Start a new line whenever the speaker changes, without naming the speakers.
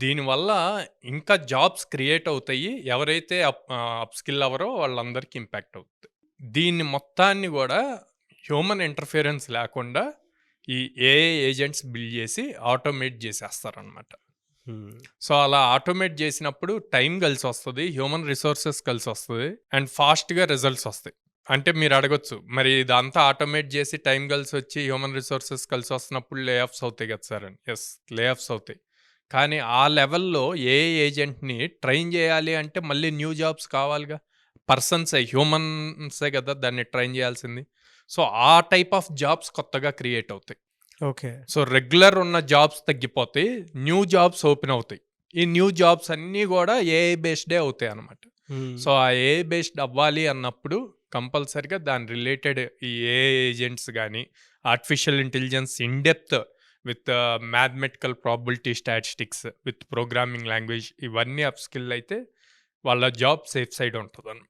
దీనివల్ల ఇంకా jobs create అవుతాయి. ఎవరైతే అప్‌స్కిల్ అవ్వరో వాళ్ళందరికీ ఇంపాక్ట్ అవుద్ది. దీన్ని మొత్తాన్ని గూడా హ్యూమన్ ఇంటర్ఫియరెన్స్ లేకుండా ఈ ఏఐ ఏజెంట్స్ బిల్డ్ చేసి ఆటోమేట్ చేసేస్తారనమాట.
హ్మ్.
సో, అలా ఆటోమేట్ చేసినప్పుడు టైం కలిసొస్తది. హ్యూమన్ రిసోర్సెస్ కలిసొస్తది. అండ్ ఫాస్ట్‌గా రిజల్ట్స్ ఒస్తాయి. అంటే మీరడగొచ్చు, మరి ఇదంతా ఆటోమేట్ చేసి టైం కలిసొచ్చి హ్యూమన్ రిసోర్సెస్ కలిసొస్తున్నప్పుడు లే ఆఫ్స్ అవుతాయి కదా సార్ అని. యెస్, లే ఆఫ్స్ అవుతాయి. కానీ ఆ లెవెల్‌లో ఏఐ ఏజెంట్‌ని ట్రైన్ చేయాలి అంటే మళ్ళీ న్యూ జాబ్స్ కావాలిగా. హ్యూమన్సే కదా దాన్ని ట్రైన్ చేయాల్సింది. సో, ఆ టైప్ ఆఫ్ జాబ్స్ కొత్తగా క్రియేట్ అవుతాయి.
ఓకే.
సో, రెగ్యులర్ ఉన్న జాబ్స్ తగ్గిపోతాయి. న్యూ జాబ్స్ ఓపెన్ అవుతాయి. ఈ న్యూ జాబ్స్ అన్నీ గూడా ఏఐ బేస్డే అవుతాయనమాట.
హ్మ్.
సో, ఆ ఏఐ బేస్డ్ అవ్వాలి అన్నప్పుడు కంపల్సరీగా దాని రిలేటెడ్ ఈ ఏఐ ఏజెంట్స్ గానీ, artificial intelligence in depth with mathematical probability statistics with programming language ఇవన్నీ అప్ స్కిల్ అయితే వాళ్ళ జాబ్ సేఫ్ సైడ్ ఉంటదనమాట.